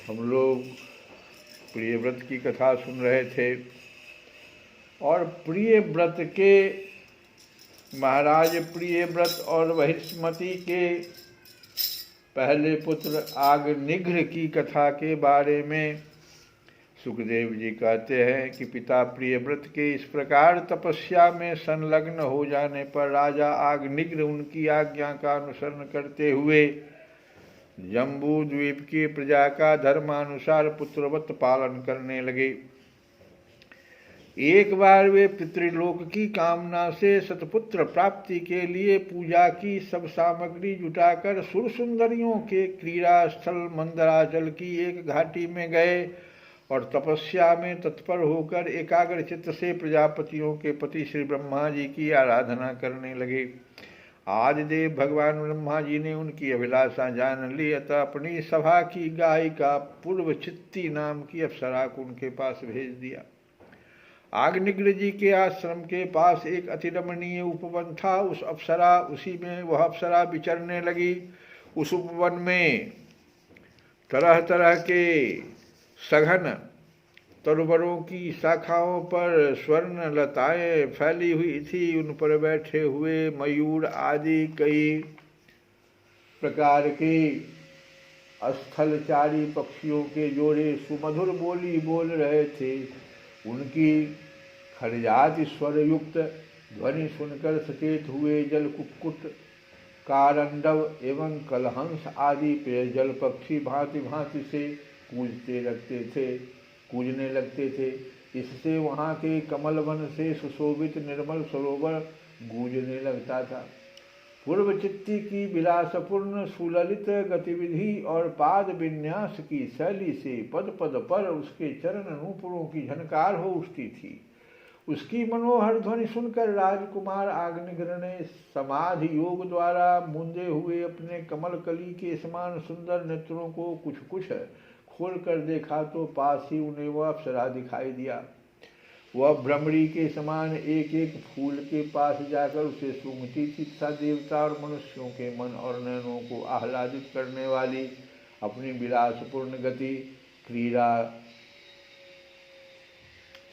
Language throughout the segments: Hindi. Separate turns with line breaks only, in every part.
हम लोग प्रिय व्रत की कथा सुन रहे थे और प्रिय व्रत के महाराज प्रिय व्रत और महिष्मति के पहले पुत्र आग्निघ्र की कथा के बारे में सुखदेव जी कहते हैं कि पिता प्रियव्रत के इस प्रकार तपस्या में संलग्न हो जाने पर राजा आग्निघ्र उनकी आज्ञा का अनुसरण करते हुए जम्बू द्वीप की प्रजा का धर्मानुसार पुत्रवत पालन करने लगे। एक बार वे पितृलोक की कामना से सतपुत्र प्राप्ति के लिए पूजा की सब सामग्री जुटाकर सुर सुंदरियों के क्रीड़ा स्थल मंदराचल की एक घाटी में गए और तपस्या में तत्पर होकर एकाग्र चित्त से प्रजापतियों के पति श्री ब्रह्मा जी की आराधना करने लगे। आदिदेव भगवान ब्रह्मा जी ने उनकी अभिलाषा जान ली, अतः अपनी सभा की गायिका पूर्वचित्ती नाम की अप्सरा को उनके पास भेज दिया। आग्निघ्र जी के आश्रम के पास एक अति रमणीय उपवन था। उसी में वह अप्सरा विचरने लगी। उस उपवन में तरह तरह के सघन तरुवरों की शाखाओं पर स्वर्ण लताएं फैली हुई थी। उन पर बैठे हुए मयूर आदि कई प्रकार के स्थलचारी पक्षियों के जोड़े सुमधुर बोली बोल रहे थे। उनकी खरजाति स्वर युक्त ध्वनि सुनकर सचेत हुए जल कुक्कुट, कारंडव एवं कलहंस आदि पेयजल पक्षी भांति भांति से कूजने लगते थे। इससे वहाँ के कमल वन से सुशोभित निर्मल सरोवर गूंजने लगता था। पूर्वचित्ती की विलासपूर्ण सुललित गतिविधि और पाद विन्यास की शैली से पद पद पर उसके चरण नूपुरों की झनकार हो उठती थी। उसकी मनोहर ध्वनि सुनकर राजकुमार आग्निघ्र ने समाधि योग द्वारा मूंदे हुए अपने कमल कली के समान सुंदर नेत्रों को कुछ कुछ खोल कर देखा तो पास ही उन्हें वह अप्सरा दिखाई दिया। वह भ्रमरी के समान एक एक फूल के पास जाकर उसे सूंघती थी तथा देवता और मनुष्यों के मन और नयनों को आह्लादित करने वाली अपनी विलासपूर्ण गति, क्रीड़ा,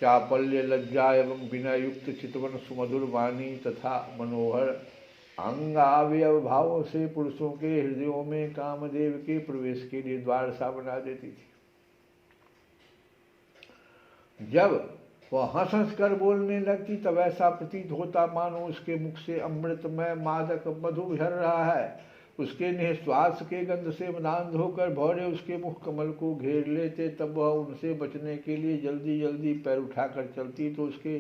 चापल्य, लज्जा एवं विनय युक्त चितवन, सुमधुर वाणी तथा मनोहर अंगावयव भावों से पुरुषों के हृदयों में कामदेव के प्रवेश के लिए द्वार सा बना देती थी। जब वह हंस हंस कर बोलने लगती तब ऐसा प्रतीत होता मानो उसके मुख से अमृतमय मादक मधु झर रहा है। उसके निःश्वास के गंध से मदान्ध होकर भौरे उसके मुख कमल को घेर लेते। तब वह उनसे बचने के लिए जल्दी जल्दी पैर उठाकर चलती तो उसके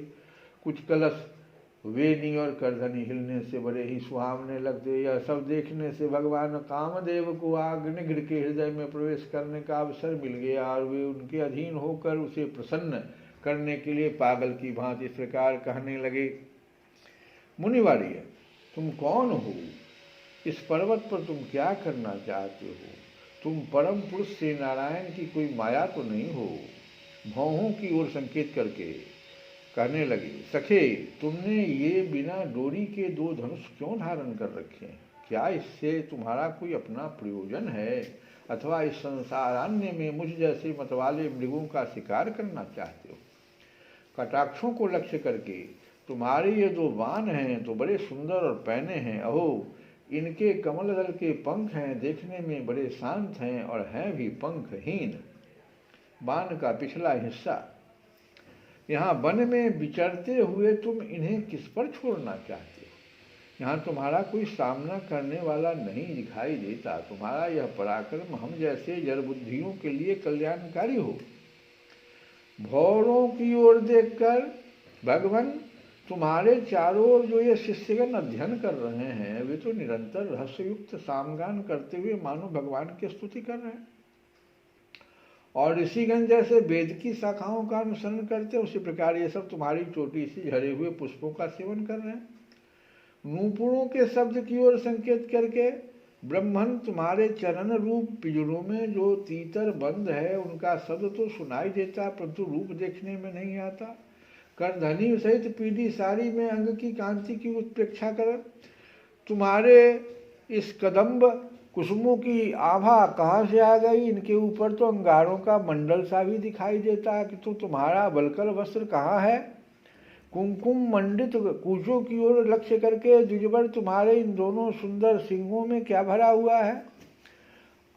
कुछ कलश, वेनी और करधनी हिलने से बड़े ही सुहावने लगते। यह सब देखने से भगवान कामदेव को आग्निघ्र के हृदय में प्रवेश करने का अवसर मिल गया और वे उनके अधीन होकर उसे प्रसन्न करने के लिए पागल की भांति इस प्रकार कहने लगे। मुनिवर्य, तुम कौन हो? इस पर्वत पर तुम क्या करना चाहते हो? तुम परम पुरुष श्री नारायण की कोई माया तो नहीं हो? भौहों की ओर संकेत करके कहने लगे, सखे, तुमने ये बिना डोरी के दो धनुष क्यों धारण कर रखे हैं? क्या इससे तुम्हारा कोई अपना प्रयोजन है अथवा इस संसारान्य में मुझ जैसे मतवाले मृगों का शिकार करना चाहते हो? कटाक्षों को लक्ष्य करके तुम्हारे ये दो बाण हैं तो बड़े सुंदर और पैने हैं। अहो, इनके कमल दल के पंख हैं, देखने में बड़े शांत हैं और हैं भी पंखहीन। बाण का पिछला हिस्सा यहाँ वन में विचरते हुए तुम इन्हें किस पर छोड़ना चाहते हो? यहाँ तुम्हारा कोई सामना करने वाला नहीं दिखाई देता। तुम्हारा यह पराक्रम हम जैसे जड़बुद्धियों के लिए कल्याणकारी हो। भौरों की ओर देखकर भगवान, तुम्हारे चारों ओर जो ये शिष्यगण अध्ययन कर रहे हैं वे तो निरंतर रहस्ययुक्त सामगान करते हुए मानो भगवान की स्तुति कर रहे हैं और ऋषिगण जैसे वेद की शाखाओं का अनुसरण करते हैं, उसी प्रकार ये सब तुम्हारी चोटी से झरे हुए पुष्पों का सेवन कर रहे हैं। नूपुरों के शब्द की ओर संकेत करके ब्रह्मन, तुम्हारे चरण रूप पिंजरों में जो तीतर बंद है उनका शब्द तो सुनाई देता परंतु रूप देखने में नहीं आता। करधनी सहित पीली साड़ी में अंग की कांति की उत्प्रेक्षा कर तुम्हारे इस कदम्ब कुसुमों की आभा कहाँ से आ गई? इनके ऊपर तो अंगारों का मंडल सा भी दिखाई देता है कि तो तुम्हारा वल्कल वस्त्र कहाँ है? कुमकुम मंडित कूचों की ओर लक्ष्य करके द्विजवर तुम्हारे इन दोनों सुंदर सिंहों में क्या भरा हुआ है?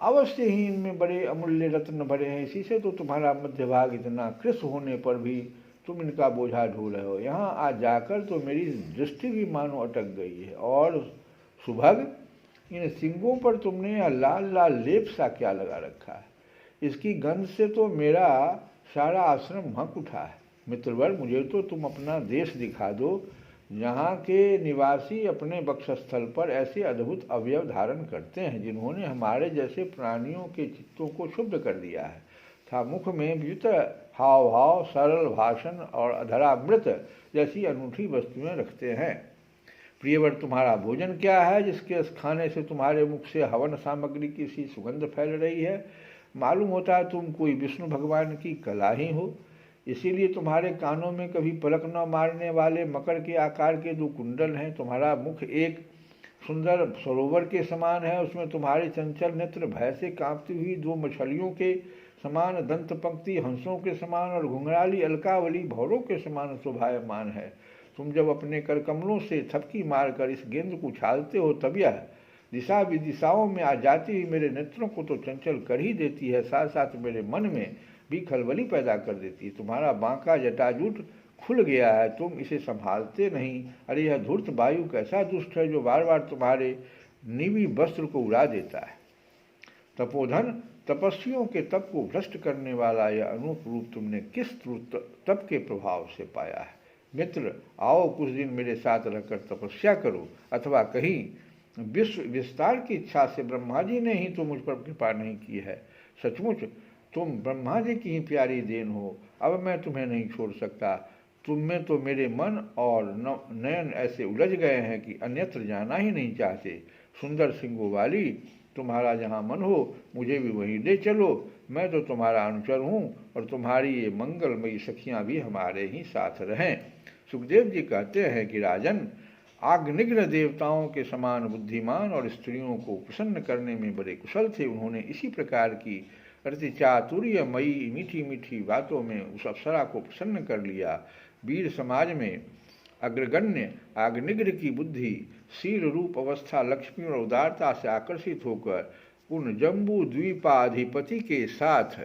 अवश्य ही इनमें बड़े अमूल्य रत्न भरे हैं, इसी से तो तुम्हारा मध्य भाग इतना कृश होने पर भी तुम इनका बोझा ढो रहे हो। यहाँ आ जाकर तो मेरी दृष्टि भी मानो अटक गई है। और सुभग, इन सिंगों पर तुमने यह लाल लाल लेप सा क्या लगा रखा है? इसकी गंध से तो मेरा सारा आश्रम महक उठा है। मित्रवर, मुझे तो तुम अपना देश दिखा दो, यहाँ के निवासी अपने वक्षस्थल पर ऐसे अद्भुत अवयव धारण करते हैं जिन्होंने हमारे जैसे प्राणियों के चित्तों को शुद्ध कर दिया है। था मुख में व्युत हाव भाव, सरल भाषण और अधरामृत जैसी अनूठी वस्तुएं रखते हैं। प्रियवर, तुम्हारा भोजन क्या है जिसके खाने से तुम्हारे मुख से हवन सामग्री की सी सुगंध फैल रही है? मालूम होता है तुम कोई विष्णु भगवान की कला ही हो, इसीलिए तुम्हारे कानों में कभी पलक न मारने वाले मकर के आकार के 2 कुंडल हैं। तुम्हारा मुख एक सुंदर सरोवर के समान है, उसमें तुम्हारे चंचल नेत्र भय से कांपती हुई 2 मछलियों के समान, दंत पंक्ति हंसों के समान और घुंघराली अलकावली भौरों के समान शोभायमान है। तुम जब अपने कर कमलों से थपकी मारकर इस गेंद को उछालते हो तब यह दिशा विदिशाओं में आ जाती हुई मेरे नेत्रों को तो चंचल कर ही देती है, साथ साथ मेरे मन में भी खलबली पैदा कर देती है। तुम्हारा बांका जटाजूट खुल गया है, तुम इसे संभालते नहीं। अरे यह धूर्त वायु कैसा दुष्ट है जो बार बार तुम्हारे नीवी वस्त्र को उड़ा देता है। तपोधन, तपस्वियों के तप को भ्रष्ट करने वाला यह अनूप रूप तुमने किस तप के प्रभाव से पाया है? मित्र, आओ कुछ दिन मेरे साथ रहकर तपस्या करो, अथवा कहीं विश्व विस्तार की इच्छा से ब्रह्मा जी ने ही तो मुझ पर कृपा नहीं की है। सचमुच तुम ब्रह्मा जी की ही प्यारी देन हो। अब मैं तुम्हें नहीं छोड़ सकता। तुम में तो मेरे मन और नयन ऐसे उलझ गए हैं कि अन्यत्र जाना ही नहीं चाहते। सुंदर सिंगों वाली, तुम्हारा जहाँ मन हो मुझे भी वहीं ले चलो। मैं तो तुम्हारा अनुचर हूँ और तुम्हारी ये मंगलमयी सखियाँ भी हमारे ही साथ रहें। सुखदेव जी कहते हैं कि राजन, आग्निग्न देवताओं के समान बुद्धिमान और स्त्रियों को प्रसन्न करने में बड़े कुशल थे। उन्होंने इसी प्रकार की अति चातुर्यमयी मीठी मीठी बातों में उस अप्सरा को प्रसन्न कर लिया। वीर समाज में अग्रगण्य आग्निग्र की बुद्धि, शील रूप अवस्था, लक्ष्मी और उदारता से आकर्षित होकर उन जम्बू द्वीपाधिपति के साथ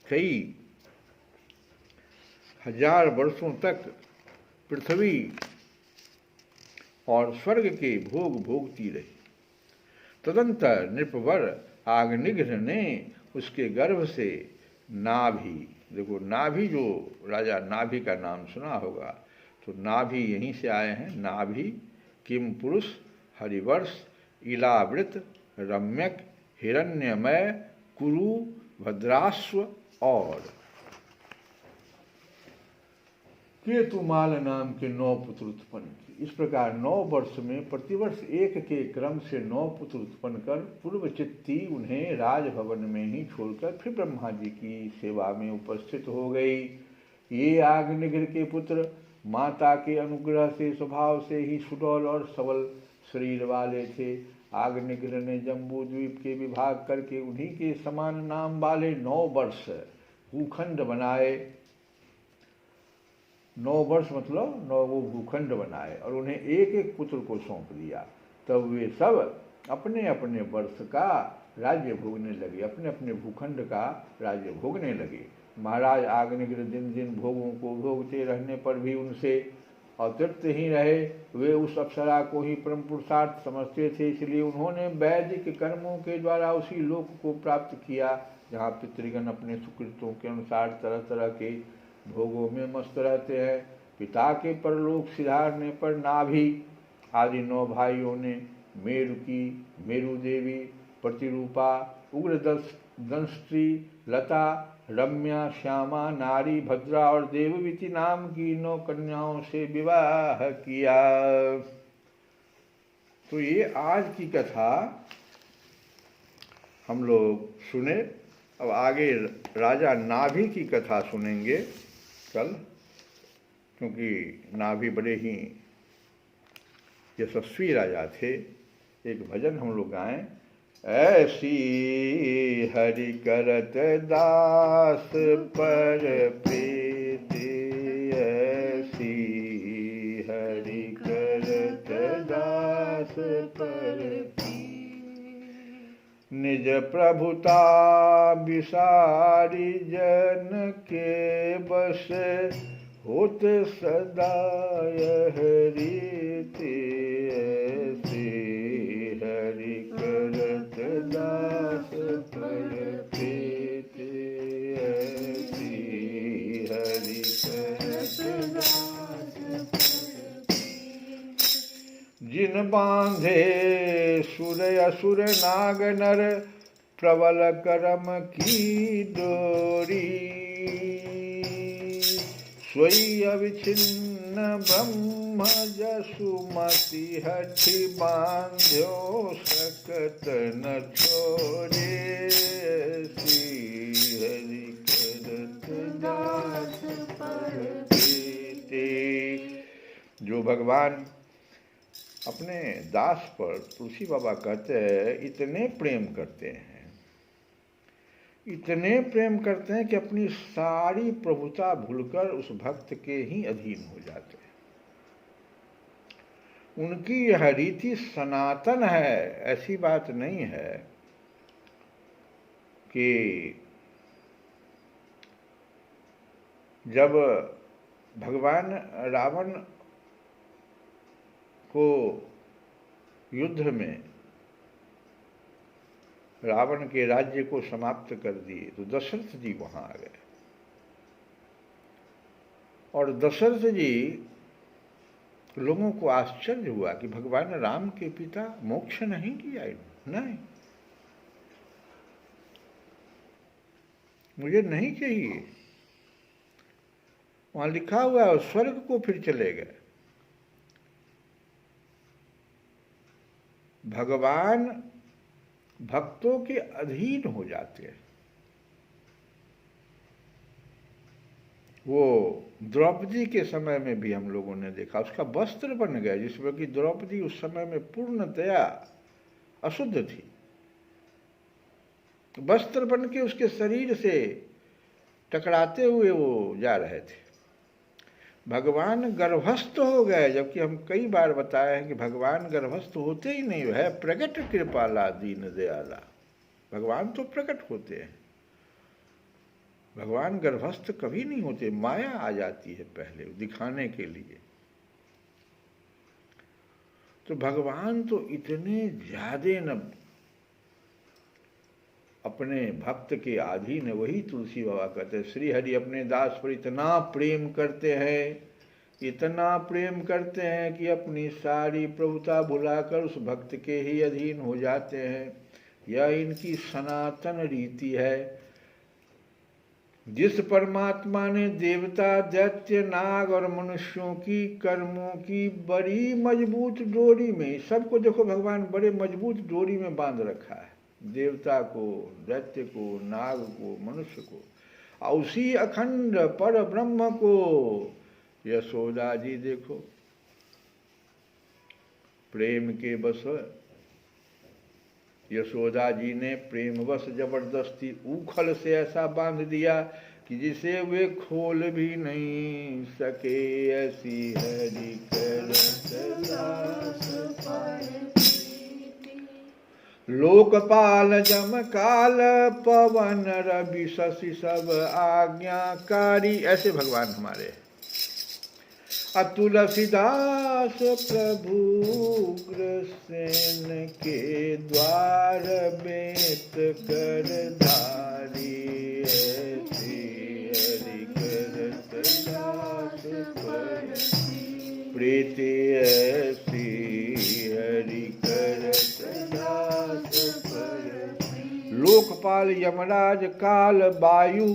कई हजार वर्षों तक पृथ्वी और स्वर्ग के भोग भोगती रही। तदंतर नृपवर आग्निग्र ने उसके गर्भ से नाभि, देखो नाभि, जो राजा नाभि का नाम सुना होगा, तो नाभि यहीं से आए हैं। नाभि, किम पुरुष, हरिवर्ष, इलावृत, रम्यक, हिरण्यमय, कुरु, भद्राश्व और केतुमाल नाम के 9 पुत्र उत्पन्न किए। इस प्रकार 9 वर्ष में प्रतिवर्ष एक के क्रम से 9 पुत्र उत्पन्न कर पूर्व चित्ती उन्हें राजभवन में ही छोड़कर फिर ब्रह्मा जी की सेवा में उपस्थित हो गई। ये आग्निग्र के पुत्र माता के अनुग्रह से स्वभाव से ही सुडौल और सबल शरीर वाले थे। आग्निग्र ने जम्बू द्वीप के विभाग करके उन्हीं के समान नाम वाले 9 वर्ष भूखंड बनाए। 9 वर्ष मतलब 9 भूखंड बनाए और उन्हें एक एक पुत्र को सौंप दिया। तब वे सब अपने अपने वर्ष का राज्य भोगने लगे, अपने अपने भूखंड का राज्य भोगने लगे। महाराज आग्निग्र दिन दिन भोगों को भोगते रहने पर भी उनसे अतृप्त ही रहे। वे उस अप्सरा को ही परम पुरुषार्थ समझते थे, इसलिए उन्होंने वैदिक कर्मों के द्वारा उसी लोक को प्राप्त किया जहाँ पितृगण अपने सुकृतों के अनुसार तरह तरह के भोगों में मस्त रहते हैं। पिता के परलोक सिधारने पर नाभि आदि 9 भाइयों ने मेरु की मेरु देवी, प्रतिरूपा, उग्र दंष्ट्री, लता, रम्या, श्यामा, नारी, भद्रा और देववीति नाम की 9 कन्याओं से विवाह किया। तो ये आज की कथा हम लोग सुने। अब आगे राजा नाभि की कथा सुनेंगे कल, क्योंकि नाभि बड़े ही यशस्वी राजा थे। एक भजन हम लोग गाएं। ऐसी हरि करत दास पर प्रीति, ऐसी हरि करत दास पर निज प्रभुता विसारी जन के बस होत सदा यह रीति, ऐसी हरि करत दास पर प्रीति, ऐसी हरि करत दास पर प्रीति। जिन बांधे सुर असुर नाग नर प्रबल करम की डोरी, सोई अविच्छिन्न ब्रह्म जसुमति हठि बांध्यो सकत न छोड़े, ऐसी हरि करत दास पर प्रीति। जो भगवान अपने दास पर, तुलसी बाबा कहते हैं, इतने प्रेम करते हैं, इतने प्रेम करते हैं कि अपनी सारी प्रभुता भूलकर उस भक्त के ही अधीन हो जाते हैं। उनकी यह रीति सनातन है, ऐसी बात नहीं है कि जब भगवान रावण को युद्ध में रावण के राज्य को समाप्त कर दिए तो दशरथ जी वहां आ गए, और दशरथ जी लोगों को आश्चर्य हुआ कि भगवान राम के पिता मोक्ष नहीं किया, नहीं, मुझे नहीं चाहिए। वहां लिखा हुआ है स्वर्ग को फिर चले गए। भगवान भक्तों के अधीन हो जाते हैं। वो द्रौपदी के समय में भी हम लोगों ने देखा, उसका वस्त्र बन गया, जिसमें कि द्रौपदी उस समय में पूर्णतया अशुद्ध थी, वस्त्र बन के उसके शरीर से टकराते हुए वो जा रहे थे। भगवान गर्भस्थ हो गए, जबकि हम कई बार बताए हैं कि भगवान गर्भस्थ होते ही नहीं है, प्रकट कृपाला दीन दयाला। भगवान तो प्रकट होते हैं, भगवान गर्भस्थ कभी नहीं होते, माया आ जाती है पहले दिखाने के लिए। तो भगवान तो इतने ज्यादा न अपने भक्त के अधीन है। वही तुलसी बाबा कहते हैं, श्री हरि अपने दास पर इतना प्रेम करते हैं, इतना प्रेम करते हैं कि अपनी सारी प्रभुता भुलाकर उस भक्त के ही अधीन हो जाते हैं। यह इनकी सनातन रीति है। जिस परमात्मा ने देवता, दैत्य, नाग और मनुष्यों की कर्मों की बड़ी मजबूत डोरी में, सबको देखो भगवान बड़े मजबूत डोरी में बांध रखा है, देवता को, दैत्य को, नाग को, मनुष्य को, और उसी अखंड पर ब्रह्म को यशोदा जी देखो प्रेम के बस। यशोदा जी ने प्रेमवश जबरदस्ती उखल से ऐसा बांध दिया कि जिसे वे खोल भी नहीं सके, ऐसी हरि करत दास पर। लोकपाल जम काल पवन रवि शशि सब आज्ञाकारी, ऐसे भगवान हमारे। तुलसीदास प्रभु उग्रसेन के द्वार बेत कर धारी, ऐसी हरि करत दास पर प्रीति, ऐसी हरि करत दास पर। लोकपाल यमराज काल वायु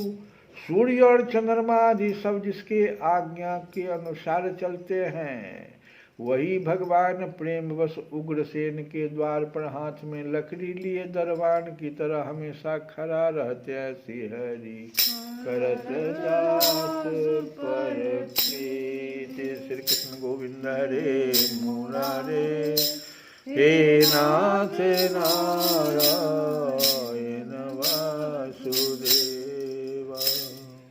सूर्य और चंद्रमा आदि सब जिसके आज्ञा के अनुसार चलते हैं, वही भगवान प्रेमवश उग्रसेन के द्वार पर हाथ में लकड़ी लिए दरबान की तरह हमेशा खड़ा रहते। ऐसी हरि करत दास पर प्रीति। श्री कृष्ण गोविंद हरे मुरारे, हे नाथ नारायण।